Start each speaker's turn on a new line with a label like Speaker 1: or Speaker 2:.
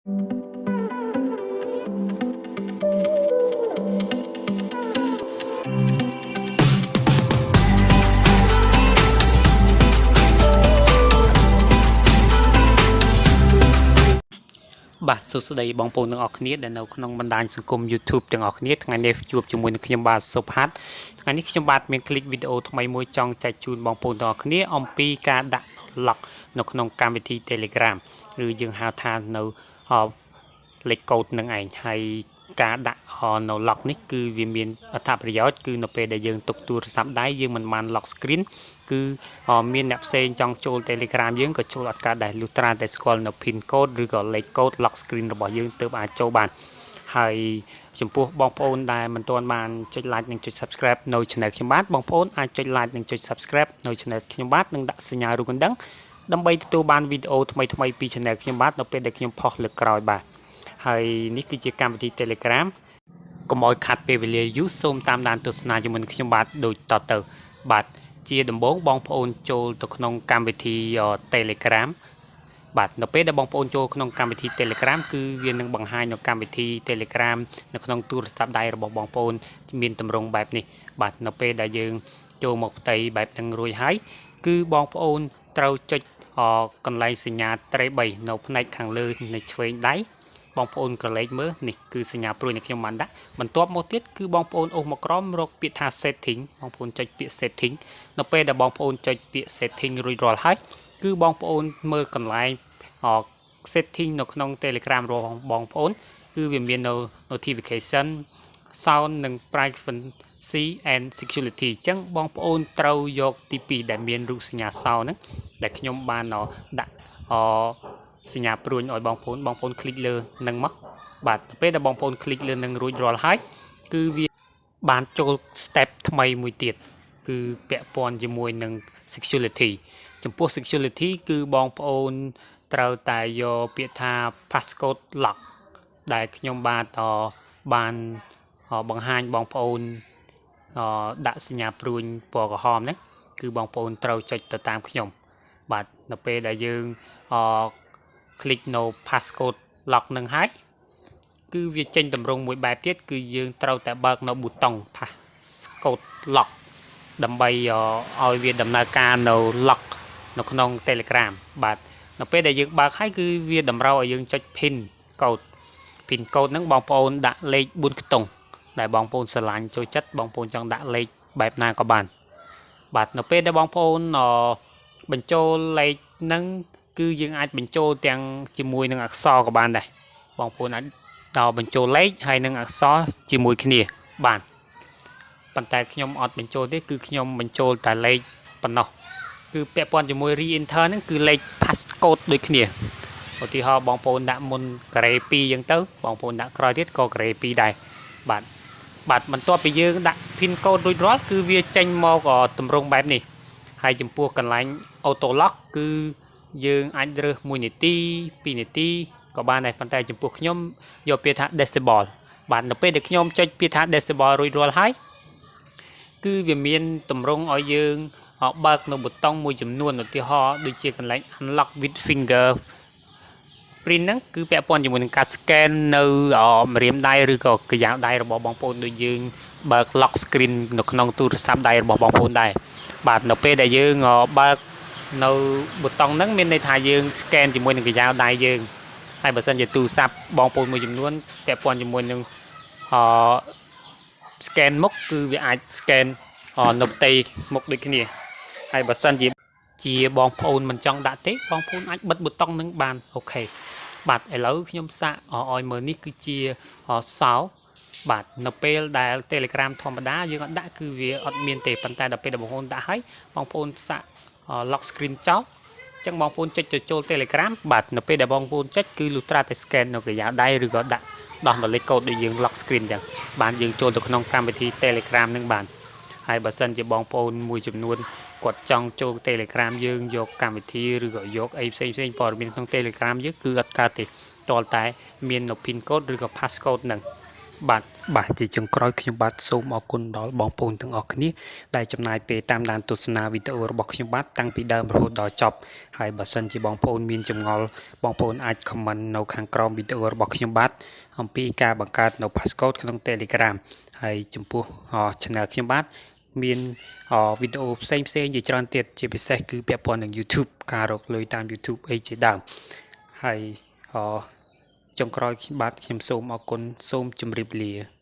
Speaker 1: បាទសួស្តីបងប្អូនទាំងអស់គ្នាដែលនៅក្នុងបណ្ដាញសង្គម YouTube ទាំងអស់គ្នាថ្ងៃនេះជួបជាមួយនឹងខ្ញុំបាទ Sophath ថ្ងៃនេះខ្ញុំបាទមានคลิปវីដេអូថ្មីមួយចង់ចែកជូនបងប្អូនទាំងអស់គ្នាអំពីការដាក់ lock នៅក្នុងកម្មវិធី Telegram ឬយើងហៅថានៅលេខកូដនឹងឯងហើយការដាក់នៅ lock នេះគឺវាមានអត្ថប្រយោជន៍គឺនៅពេលដែលយើងទុកទូរស័ព្ទដៃយើងមិនបាន lock screen គឺមានអ្នកផ្សេងចង់ចូល Telegram យើងក៏ចូលអត់កើតដែរលុះត្រាតែស្គាល់នៅ pin code ឬក៏លេខកូដ lock screen របស់យើងទើបអាចចូលបានហើយចំពោះបងប្អូនដែលមិនទាន់បានចុច like និងចុច subscribe នៅ channel ខ្ញុំបាទបងប្អូនអាចចុច like និងចុច subscribe នៅ channel ខ្ញុំបាទនិងដាក់សញ្ញារូបកណ្ដឹងដើម្បីទទួលបានវីដេអូថ្មីៗពី channel ខ្ញុំបាទនៅពេលដែលខ្ញុំផុសលើកក្រោយបាទហើយនេះគឺជាកម្មវិធី Telegram កុំឲ្យខាត់ពេលវេលាយូរសូមតាមដានទស្សនាជាមួយនឹងខ្ញុំបាទដូចតទៅបាទជាដំបូងបងប្អូនចូលទៅក្នុងកម្មវិធី Telegram បាទនៅពេលដែលបងប្អូនចូលក្នុងកម្មវិធី Telegram គឺវានឹងបង្ហាញនៅកម្មវិធី Telegram នៅក្នុងទូរស័ព្ទដៃរបស់បងប្អូនមានទម្រង់បែបនេះបាទនៅពេលដែលយើងចូលមកផ្ទៃបែបហ្នឹងរួចហើយគឺបងប្អូនត្រូវចុចកន្លែងសញ្ញាត្រី3នៅផ្នែកខាងលើនៃឆ្វេងដៃបងប្អូនក្រឡេកមើលនេះគឺសញ្ញាព្រួយដែលខ្ញុំបានដាក់បន្ទាប់មកទៀតគឺបងប្អូនអូសមកក្រោមរកពាក្យថា setting បងប្អូនចុចពាក្យ setting នៅពេលដែលបងប្អូនចុចពាក្យ setting រួចរាល់ហើយគឺបងប្អូនមើលកន្លែងsetting នៅក្នុង Telegram របស់បងប្អូនគឺវាមាននៅ notification sound និង privacy and security អញ្ចឹងបងប្អូនត្រូវយកទី2ដែលមានរូបសញ្ញា sound ហ្នឹងដែលខ្ញុំបានដាក់សញ្ញាព្រួយឲ្យបងប្អូនคลิกលើនឹងមកបាទពេលដែលបងប្អូនคลิกលើនឹងរួចរាល់ហើយគឺវាបានចូល step ថ្មីមួយទៀតគឺពាក់ព័ន្ធជាមួយនឹង security ចំពោះ security គឺបងប្អូនត្រូវតែយកពាក្យថា Passcode lock ដែលខ្ញុំបានបង្ហាញបងប្អូនដាក់សញ្ញាព្រួយពណ៌ក្រហមហ្នឹងគឺបងប្អូនត្រូវចុចទៅតាមខ្ញុំបាទនៅពេលដែលយើងคลิกនៅ Passcode lock នឹងហើយគឺវាចេញតម្រង់មួយបែបទៀតគឺយើងត្រូវតែបើកនៅប៊ូតុង Passcode lock ដើម្បីឲ្យវាដំណើរការនៅ lock នៅក្នុង Telegram បាទនៅពេលដែលយើងបើកហើយគឺវាតម្រូវឲ្យយើងចុច pin code ហ្នឹងបងប្អូនដាក់លេខ4ខ្ទង់ដែលបងប្អូនស្រឡាញ់ចូលចិត្តបងប្អូនចង់ដាក់លេខបែបណាក៏បានបាទនៅពេលដែលបងប្អូនបញ្ចូលលេខហ្នឹងគឺយើងអាចបញ្ចូលទាំងជាមួយនឹងអក្សរក៏បានដែរបងប្អូនអាចបញ្ចូលលេខហើយនឹងអក្សរជាមួយគ្នាបានប៉ុន្តែខ្ញុំអត់បញ្ចូលទេគឺខ្ញុំបញ្ចូលតែលេខប៉ុណ្ណោះគឺពាក់ព័ន្ធជាមួយ re-enter ហ្នឹងគឺលេខ passcode ដូចគ្នាឧទាហរណ៍បងប្អូនដាក់មុនការ៉េ2អញ្ចឹងទៅបងប្អូនដាក់ក្រោយទៀតក៏ការ៉េ2ដែរបាទបន្ទាប់ពីយើងដាក់ pin code រួចរាល់គឺវាចេញមកតម្រង់បែបនេះហើយចំពោះកន្លែង auto lock គឺយើងអាចរើស1នាទី2នាទីក៏បានដែរប៉ុន្តែចំពោះខ្ញុំយកពាក្យថា disable បាទនៅពេលដែលខ្ញុំចុចពាក្យថា disable រួចរាល់ហើយគឺវាមានតម្រង់ឲ្យយើងបើកនៅប៊ូតុងមួយចំនួនឧទាហរណ៍ដូចជាកន្លែង unlock with finger print ហ្នឹងគឺពាក់ព័ន្ធជាមួយនឹងការ scan នៅម្រាមដៃឬក៏កាយ៉ាវដៃរបស់បងប្អូនដូចយើងបើក lock screen នៅក្នុងទូរស័ព្ទដៃរបស់បងប្អូនដែរបាទនៅពេលដែលយើងបើកនៅប៊ូតុងហ្នឹងមានន័យថាយើង scan ជាមួយនឹងកាយ៉ាវដៃយើងហើយបើសិនជាទូរស័ព្ទបងប្អូនមួយចំនួនពាក់ព័ន្ធជាមួយនឹងscan មុខគឺវាអាច scan នៅផ្ទៃមុខដូចគ្នាហើយបើសិនជាបងប្អូនមិនចង់ដាក់ទេបងប្អូនអាចបិទប៊ូតុងហ្នឹងបានអូខេបាទឥឡូវខ្ញុំសាកឲ្យមើលនេះគឺជាសោបាទនៅពេលដែល Telegram ធម្មតាយើងអត់ដាក់គឺវាអត់មានទេប៉ុន្តែដល់ពេលដែលបងប្អូនដាក់ហើយបងប្អូនសាក lock screen ចោលអញ្ចឹងបងប្អូនចុចចូល Telegram បាទនៅពេលដែលបងប្អូនចុចគឺលុះត្រាតែ scan នៅកាយ៉ាដៃឬក៏ដាក់ដោះនៅលេខកូដដូចយើង lock screen អញ្ចឹងបានយើងចូលទៅក្នុងកម្មវិធី Telegram នឹងបានហើយបើសិនជាបងប្អូនមួយចំនួនគាត់ចង់ចូល Telegram យើងយកកម្មវិធីឬក៏យកអីផ្សេងព័ត៌មានក្នុង Telegram យើងគឺអត់កើតទេតលតែមាននៅ pin code ឬក៏ passcode ហ្នឹងអ បាទជាចុងក្រោយខ្ញុំបាទសូមអរគុណដល់បងប្អូនទាំងអស់គ្នាដែលចំណាយពេលតាមដានទស្សនាវីដេអូរបស់ខ្ញុំបាទតាំងពីដើមរហូតដល់ចប់ហើយបើសិនជាបងប្អូនមានចម្ងល់បងប្អូនអាច comment នៅខាងក្រោមវីដេអូរបស់ខ្ញុំបាទអំពីការបង្កើតនៅ Passcode ក្នុង Telegram ហើយចំពោះ channel ខ្ញុំបាទមានវីដេអូផ្សេងជាច្រើនទៀតជាពិសេសគឺពាក់ព័ន្ធនឹង YouTube ការរកលុយតាម YouTube អីជាដើមហើយចុងក្រោយខ្ញុំសូមអរគុណសូមជម្រាបលា